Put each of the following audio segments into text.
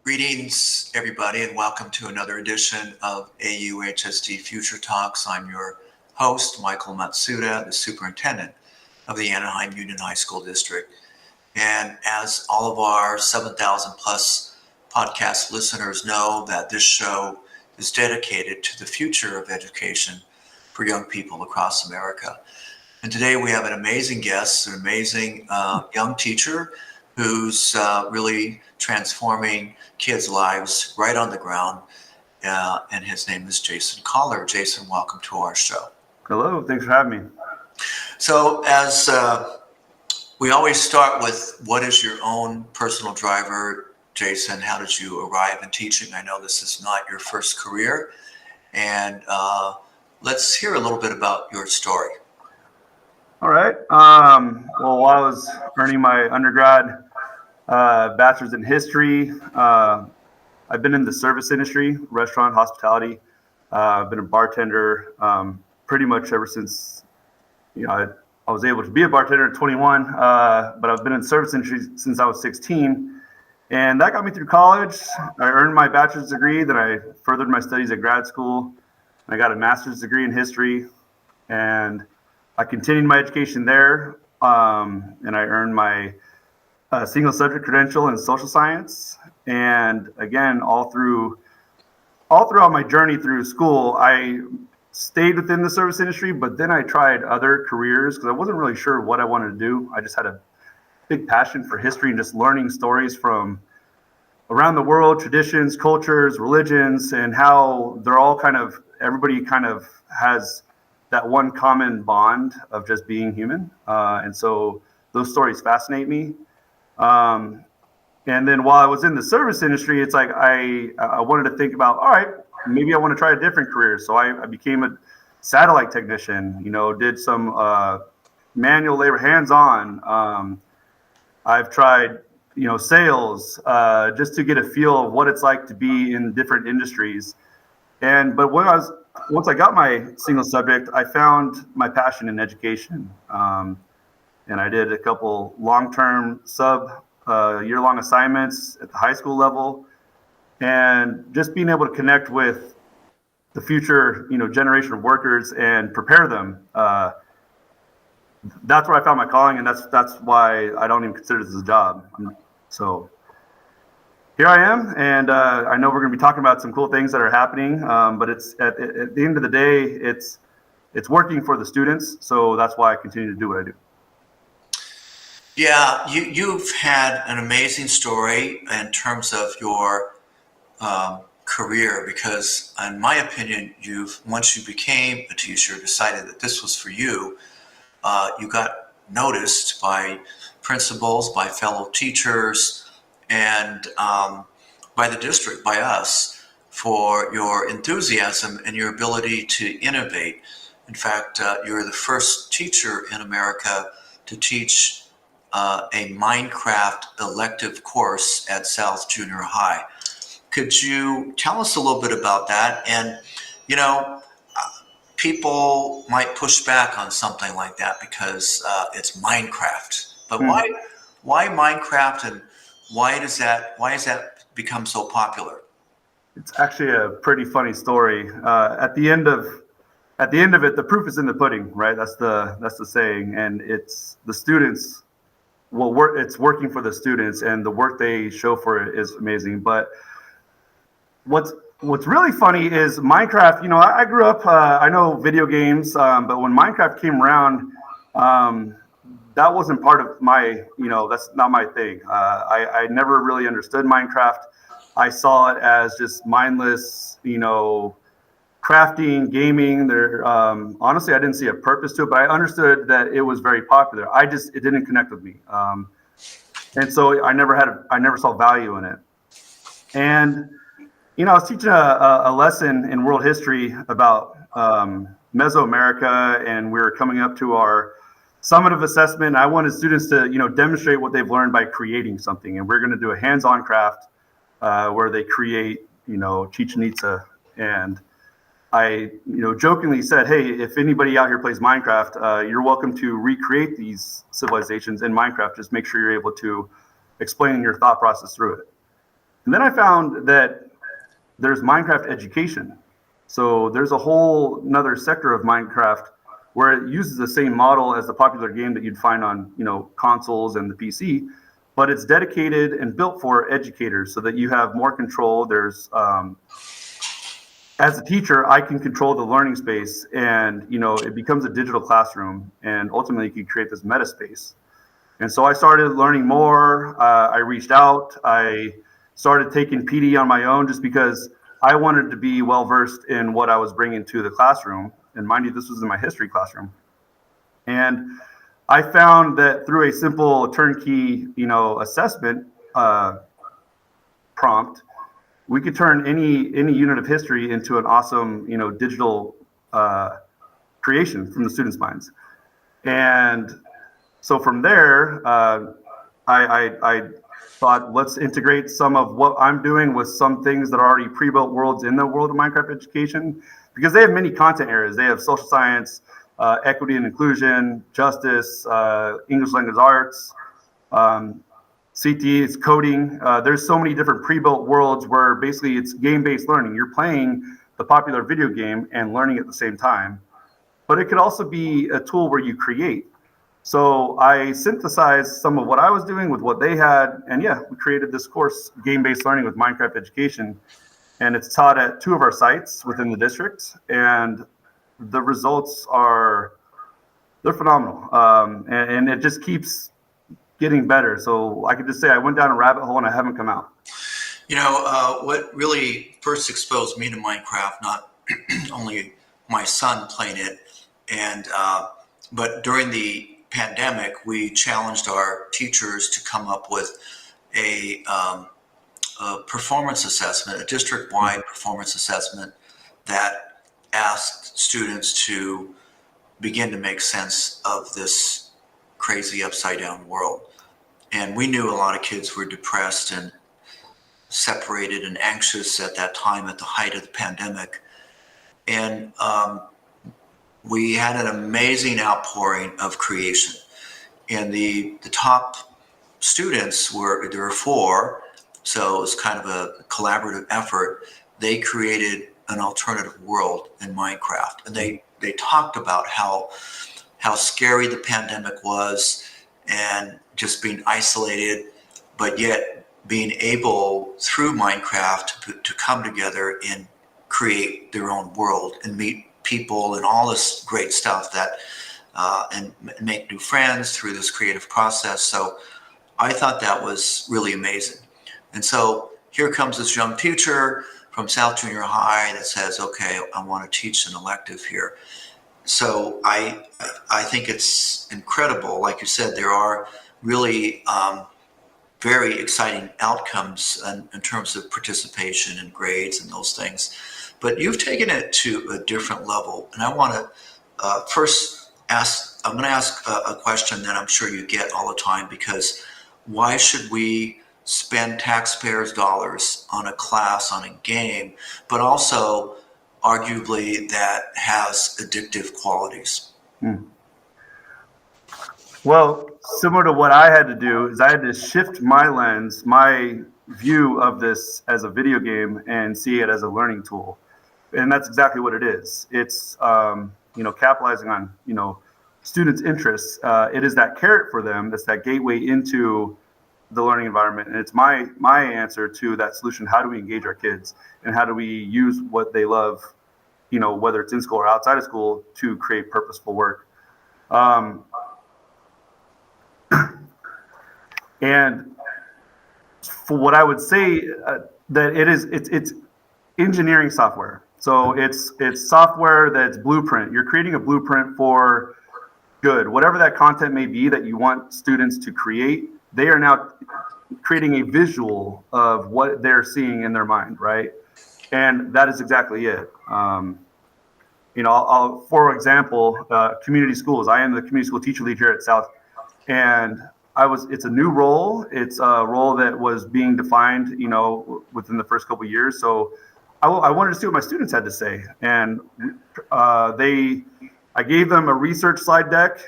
Greetings, everybody, and welcome to another edition of AUHSD Future Talks. I'm your host, Michael Matsuda, the Superintendent of the Anaheim Union High School District. And as all of our 7,000 plus podcast listeners know, that this show is dedicated to the future of education for young people across America. And today we have an amazing guest, an amazing young teacher who's really transforming kids' lives right on the ground. And his name is Jason Collar. Jason, welcome to our show. Hello, thanks for having me. So as we always start with, what is your own personal driver? Jason, how did you arrive in teaching? I know this is not your first career. And let's hear a little bit about your story. All right. Well, while I was earning my undergrad bachelor's in history, I've been in the service industry, restaurant, hospitality. I've been a bartender pretty much ever since, I was able to be a bartender at 21, but I've been in the service industry since I was 16. And that got me through college. I earned my bachelor's degree, then I furthered my studies at grad school. I got a master's degree in history, and I continued my education there, and I earned my single subject credential in social science. And again, all throughout my journey through school, I stayed within the service industry, but then I tried other careers because I wasn't really sure what I wanted to do. I just had a big passion for history and just learning stories from around the world, traditions, cultures, religions, and how they're all everybody kind of has that one common bond of just being human. And so those stories fascinate me. And then while I was in the service industry, it's like I wanted to think about, all right, maybe I want to try a different career. So I became a satellite technician, did some manual labor, hands-on. I've tried, sales, just to get a feel of what it's like to be in different industries. But once I got my single subject, I found my passion in education. And I did a couple long-term year-long assignments at the high school level. And just being able to connect with the future, generation of workers and prepare them. That's where I found my calling, and that's why I don't even consider this a job. So here I am, and I know we're going to be talking about some cool things that are happening, but it's at the end of the day, it's working for the students, so that's why I continue to do what I do. Yeah, you've had an amazing story in terms of your career, because in my opinion, once you became a teacher, decided that this was for you, you got noticed by principals, by fellow teachers, and by the district, by us, for your enthusiasm and your ability to innovate. In fact, you're the first teacher in America to teach a Minecraft elective course at South Junior High. Could you tell us a little bit about that? And, people might push back on something like that because it's Minecraft. But why Minecraft, and why has that become so popular? It's actually a pretty funny story. At the end of it, the proof is in the pudding, right? That's the saying, and it's the students. Well, it's working for the students, and the work they show for it is amazing. But what's really funny is Minecraft. I grew up. I know video games, but when Minecraft came around, that wasn't part of my. That's not my thing. I never really understood Minecraft. I saw it as just mindless, crafting, gaming. There, honestly, I didn't see a purpose to it, but I understood that it was very popular. It didn't connect with me, and so I never saw value in it. And I was teaching a lesson in world history about Mesoamerica, and we were coming up to our summative assessment. I wanted students to, demonstrate what they've learned by creating something, and we're going to do a hands-on craft where they create, Chichen Itza. And I, jokingly said, hey, if anybody out here plays Minecraft, you're welcome to recreate these civilizations in Minecraft. Just make sure you're able to explain your thought process through it. And then I found that there's Minecraft education. So there's a whole another sector of Minecraft where it uses the same model as the popular game that you'd find on, consoles and the PC, but it's dedicated and built for educators so that you have more control. There's as a teacher, I can control the learning space, and it becomes a digital classroom, and ultimately you can create this meta space. And so I started learning more. I reached out. I started taking PD on my own just because I wanted to be well versed in what I was bringing to the classroom. And mind you, this was in my history classroom. And I found that through a simple turnkey, assessment prompt, we could turn any unit of history into an awesome, digital creation from the students' minds. And so from there, I thought, let's integrate some of what I'm doing with some things that are already pre-built worlds in the world of Minecraft education, because they have many content areas. They have social science, equity and inclusion, justice, English language arts, CTE, it's coding. There's so many different pre-built worlds where basically it's game-based learning. You're playing the popular video game and learning at the same time. But it could also be a tool where you create. So I synthesized some of what I was doing with what they had, and we created this course, Game-Based Learning with Minecraft Education, and it's taught at 2 of our sites within the district, and the results they're phenomenal, and it just keeps getting better. So I could just say I went down a rabbit hole and I haven't come out. What really first exposed me to Minecraft, not only my son playing it, but during the pandemic, we challenged our teachers to come up with a performance assessment, a district-wide performance assessment that asked students to begin to make sense of this crazy upside-down world. And we knew a lot of kids were depressed and separated and anxious at that time at the height of the pandemic. And we had an amazing outpouring of creation. And the top students there were 4, so it was kind of a collaborative effort. They created an alternative world in Minecraft. And they talked about how scary the pandemic was and just being isolated, but yet being able through Minecraft to come together and create their own world and meet people and all this great stuff that and make new friends through this creative process. So I thought that was really amazing. And so here comes this young teacher from South Junior High that says, okay, I want to teach an elective here. So I think it's incredible. Like you said, there are really very exciting outcomes in terms of participation and grades and those things. But you've taken it to a different level. And I want to first ask, I'm going to ask a question that I'm sure you get all the time, because why should we spend taxpayers' dollars on a class, on a game, but also arguably that has addictive qualities? Well, similar to what I had to do is I had to shift my lens, my view of this as a video game, and see it as a learning tool. And that's exactly what it is. It's capitalizing on students' interests. It is that carrot for them. That's that gateway into the learning environment. And it's my answer to that solution. How do we engage our kids, and how do we use what they love, whether it's in school or outside of school, to create purposeful work? And for what I would say, that it's engineering software. So it's software that's blueprint. You're creating a blueprint for good, whatever that content may be that you want students to create. They are now creating a visual of what they're seeing in their mind, right? And that is exactly it. For example, community schools. I am the community school teacher lead here at South, and it's a new role. It's a role that was being defined, within the first couple of years. So I wanted to see what my students had to say, and I gave them a research slide deck,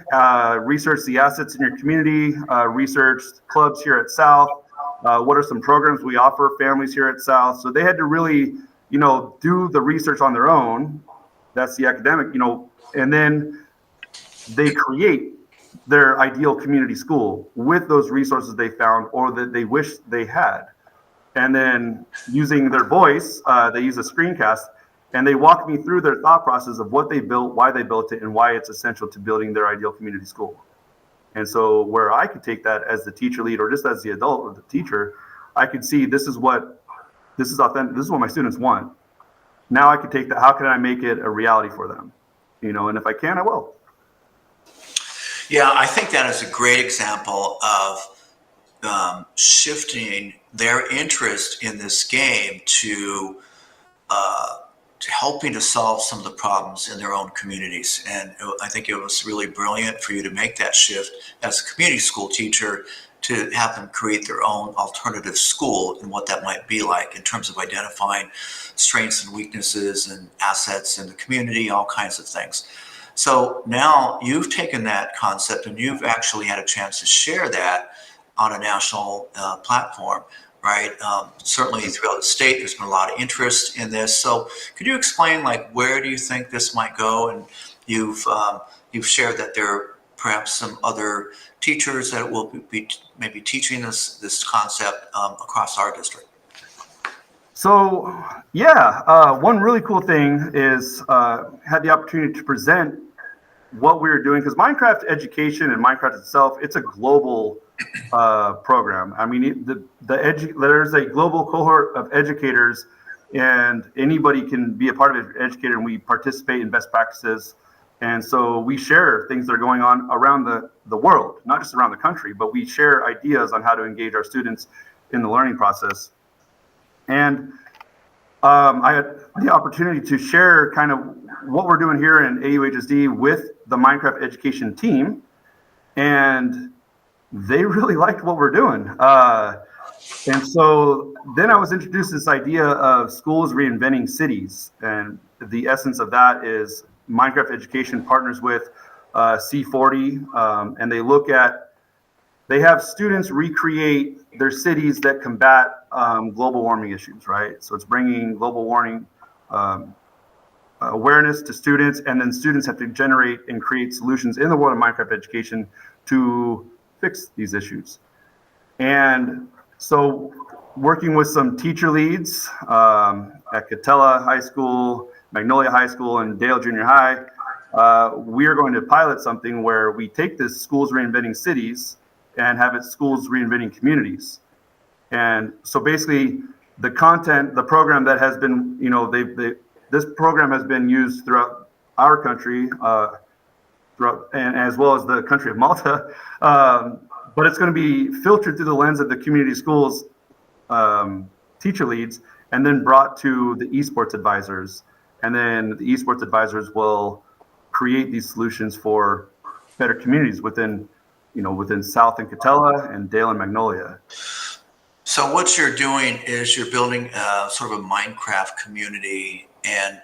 researched the assets in your community, researched clubs here at South, What are some programs we offer families here at South? So they had to really, do the research on their own. That's the academic, and then they create their ideal community school with those resources they found or that they wish they had. And then using their voice, they use a screencast, and they walk me through their thought process of what they built, why they built it, and why it's essential to building their ideal community school. And so where I could take that as the teacher lead or just as the adult or the teacher, I could see this is authentic, this is what my students want. Now I could take that, how can I make it a reality for them? And if I can, I will. Yeah, I think that is a great example of shifting their interest in this game to helping to solve some of the problems in their own communities. And I think it was really brilliant for you to make that shift as a community school teacher to have them create their own alternative school and what that might be like in terms of identifying strengths and weaknesses and assets in the community, all kinds of things. So now you've taken that concept and you've actually had a chance to share that on a national platform, right? Certainly throughout the state, there's been a lot of interest in this. So could you explain, where do you think this might go? And you've shared that there are perhaps some other teachers that will be maybe teaching this concept across our district. So one really cool thing is had the opportunity to present what we were doing, because Minecraft education and Minecraft itself, it's a global program. I mean, there's a global cohort of educators, and anybody can be a part of it, educator, and we participate in best practices. And so we share things that are going on around the world, not just around the country, but we share ideas on how to engage our students in the learning process. And I had the opportunity to share kind of what we're doing here in AUHSD with the Minecraft education team, and they really liked what we're doing. And so then I was introduced to this idea of schools reinventing cities, and the essence of that is Minecraft education partners with C40, and they have students recreate their cities that combat global warming issues, right? So it's bringing global warming awareness to students, and then students have to generate and create solutions in the world of Minecraft education to fix these issues. And so working with some teacher leads at Catella High School, Magnolia High School, and Dale Junior High, we are going to pilot something where we take this schools reinventing cities and have it schools reinventing communities. And so basically the content, the program that has been, this program has been used throughout our country, and as well as the country of Malta, but it's going to be filtered through the lens of the community schools teacher leads, and then brought to the esports advisors. And then the esports advisors will create these solutions for better communities within South and Catella and Dale and Magnolia. So what you're doing is you're building sort of a Minecraft community, and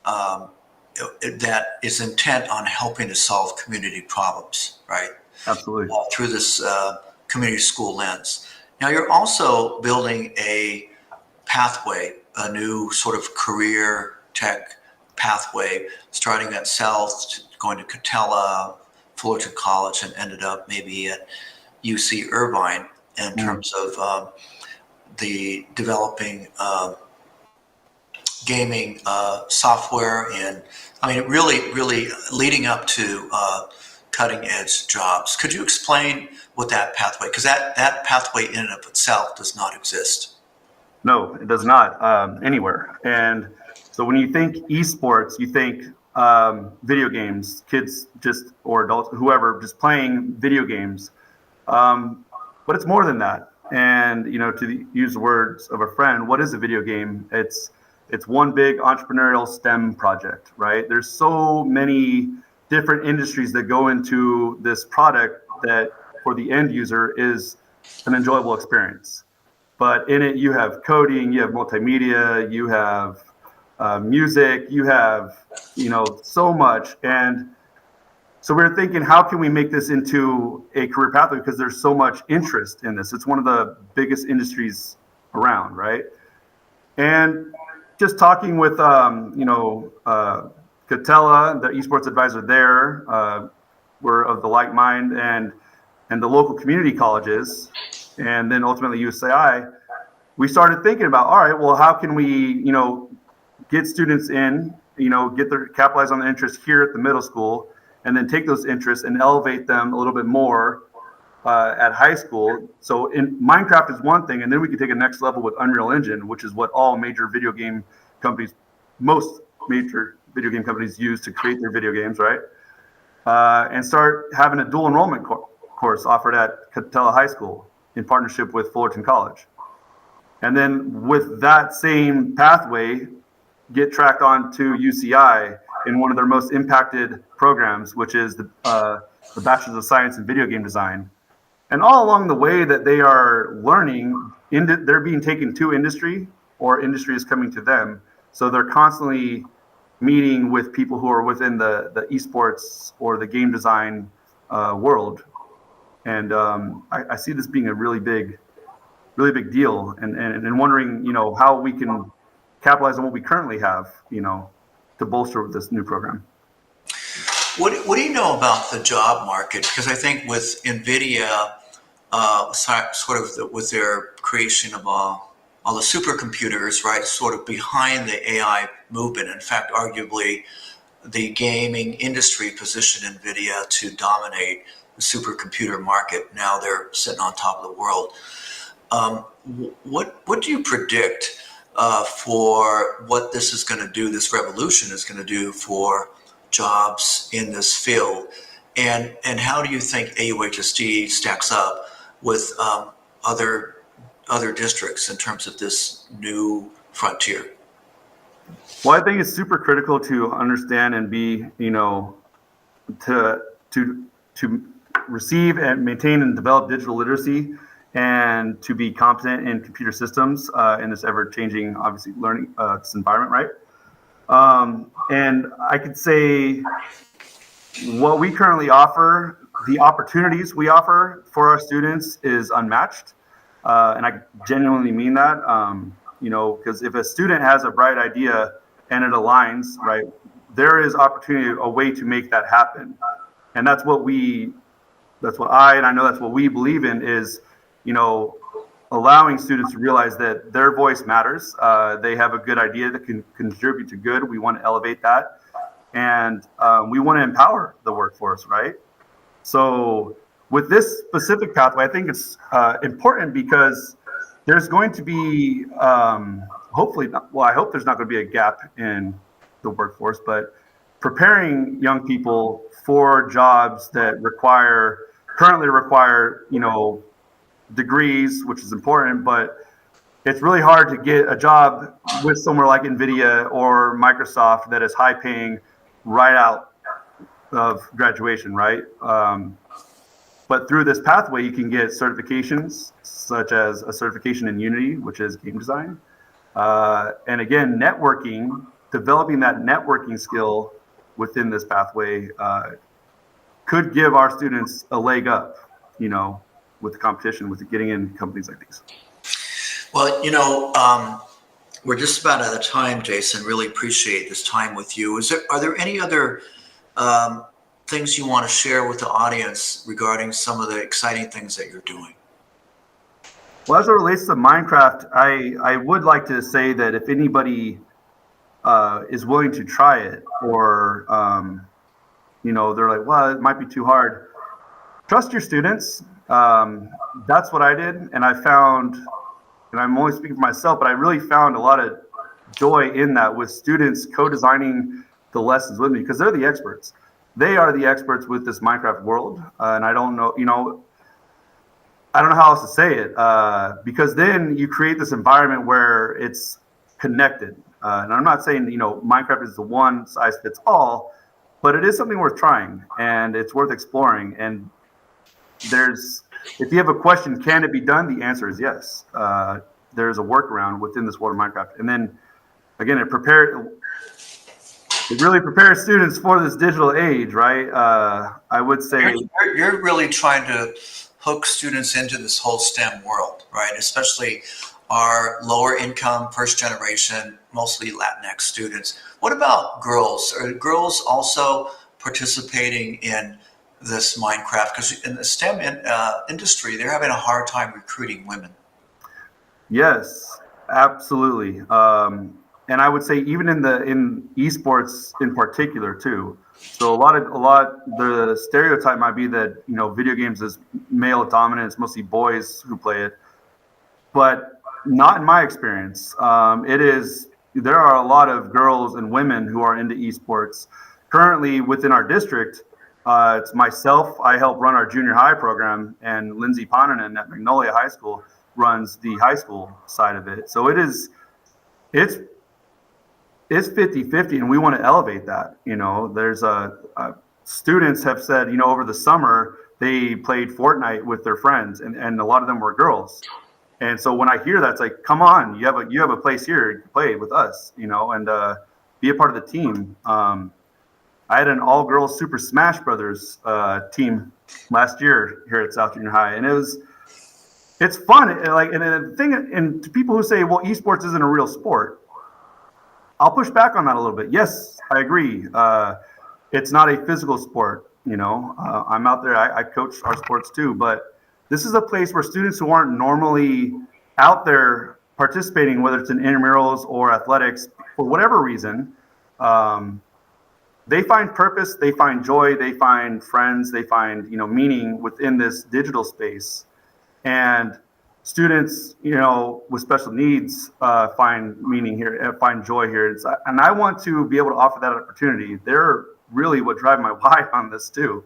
that is intent on helping to solve community problems, right? Absolutely. Through this community school lens. Now you're also building a pathway, a new sort of career tech pathway, starting at South, going to Catella, Fullerton College, and ended up maybe at UC Irvine in terms of the developing gaming software, and I mean, really leading up to cutting edge jobs. Could you explain what that pathway, because that pathway in and of itself does not exist. No, it does not anywhere. And so when you think esports, you think video games, kids or adults, whoever, just playing video games. But it's more than that. And, to use the words of a friend, what is a video game? It's one big entrepreneurial STEM project, right? There's so many different industries that go into this product that for the end user is an enjoyable experience. But in it, you have coding, you have multimedia, you have music, you have, so much. And So we were thinking, how can we make this into a career pathway? Because there's so much interest in this. It's one of the biggest industries around, right? And just talking with, Catella, the esports advisor there, were of the like mind, and the local community colleges, and then ultimately USAI, we started thinking about, all right, well, how can we, get students in, capitalize on the interest here at the middle school, and then take those interests and elevate them a little bit more at high school. So in Minecraft is one thing, and then we can take a next level with Unreal Engine, which is what all major video game companies, most major video game companies use to create their video games, right? And start having a dual enrollment course offered at Catella High School in partnership with Fullerton College. And then with that same pathway, get tracked on to UCI in one of their most impacted programs, which is the Bachelor's of Science in Video Game Design. And all along the way that they are learning, they're being taken to industry, or industry is coming to them. So they're constantly meeting with people who are within the esports or the game design world. And I see this being a really big deal, and wondering, how we can capitalize on what we currently have, to bolster with this new program. What do you know about the job market? Because I think with NVIDIA, with their creation of all the supercomputers, right, sort of behind the AI movement. In fact, arguably, the gaming industry positioned NVIDIA to dominate the supercomputer market. Now they're sitting on top of the world. What do you predict for what this is going to do, this revolution is going to do for jobs in this field? And how do you think AUHSD stacks up with other districts in terms of this new frontier? Well, I think it's super critical to understand and be, to receive and maintain and develop digital literacy, and to be competent in computer systems in this ever-changing, obviously, learning this environment, right? And I could say what we currently offer, the opportunities we offer for our students is unmatched. And I genuinely mean that, because if a student has a bright idea and it aligns, right, there is opportunity, a way to make that happen. And that's what I know that's what we believe in is, allowing students to realize that their voice matters. They have a good idea that can contribute to good. We want to elevate that. And we want to empower the workforce, right? So with this specific pathway, I think it's important because there's going to be, hopefully, I hope there's not going to be a gap in the workforce, but preparing young people for jobs that currently require, degrees, which is important, but it's really hard to get a job with somewhere like NVIDIA or Microsoft that is high paying right out of graduation, right? But through this pathway, you can get certifications, such as a certification in Unity, which is game design. And again, developing that networking skill within this pathway could give our students a leg up, with the competition, with getting in companies like these. Well, we're just about out of time, Jason. Really appreciate this time with you. Are there any other things you want to share with the audience regarding some of the exciting things that you're doing? Well, as it relates to Minecraft, I would like to say that if anybody is willing to try it, or they're like, well, it might be too hard, trust your students. That's what I did, and I found, and I'm only speaking for myself, but I really found a lot of joy in that, with students co-designing the lessons with me, because they're the experts. They are the experts with this Minecraft world, and I don't know, I don't know how else to say it, because then you create this environment where it's connected. And I'm not saying, Minecraft is the one size fits all, but it is something worth trying, and it's worth exploring. And if you have a question, can it be done? The answer is yes. There's a workaround within this world of Minecraft. And then again, it really prepares students for this digital age, right? I would say You're really trying to hook students into this whole STEM world, right? Especially our lower income, first generation, mostly Latinx students. What about girls? Are girls also participating in this Minecraft? Because in the STEM industry, they're having a hard time recruiting women. yes, absolutely. And I would say even in esports in particular too. So the stereotype might be that video games is male dominant. It's mostly boys who play it, but not in my experience. There are a lot of girls and women who are into esports. Currently within our district, it's myself. I help run our junior high program, and Lindsay Ponanen at Magnolia High School runs the high school side of it. So it's 50-50, and we want to elevate that. There's students have said, over the summer they played Fortnite with their friends, and a lot of them were girls. And so when I hear that, it's like, come on, you have a place here to play with us, and be a part of the team. I had an all-girls Super Smash Brothers team last year here at South Junior High, and it's fun. And to people who say, well, esports isn't a real sport, I'll push back on that a little bit. Yes, I agree. It's not a physical sport. I'm out there. I coach our sports too, but this is a place where students who aren't normally out there participating, whether it's in intramurals or athletics, for whatever reason, they find purpose, they find joy, they find friends, they find meaning within this digital space. And students, with special needs, find meaning here, find joy here. And I want to be able to offer that opportunity. They're really what drive my why on this too.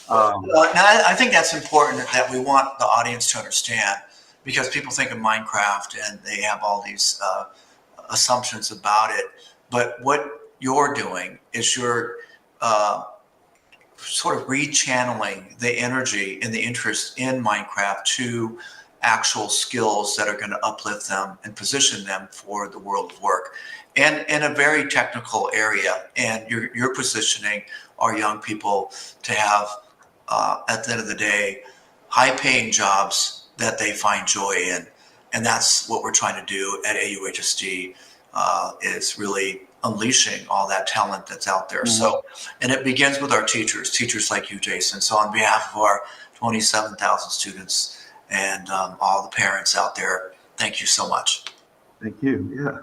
I think that's important that we want the audience to understand, because people think of Minecraft and they have all these assumptions about it. But what you're doing is you're sort of rechanneling the energy and the interest in Minecraft to actual skills that are going to uplift them and position them for the world of work, and in a very technical area. And you're positioning our young people to have, at the end of the day, high-paying jobs that they find joy in. And that's what we're trying to do at AUHSD, is really unleashing all that talent that's out there. Mm-hmm. So, and it begins with our teachers like you, Jason. So on behalf of our 27,000 students and all the parents out there, thank you so much. Thank you. Yeah.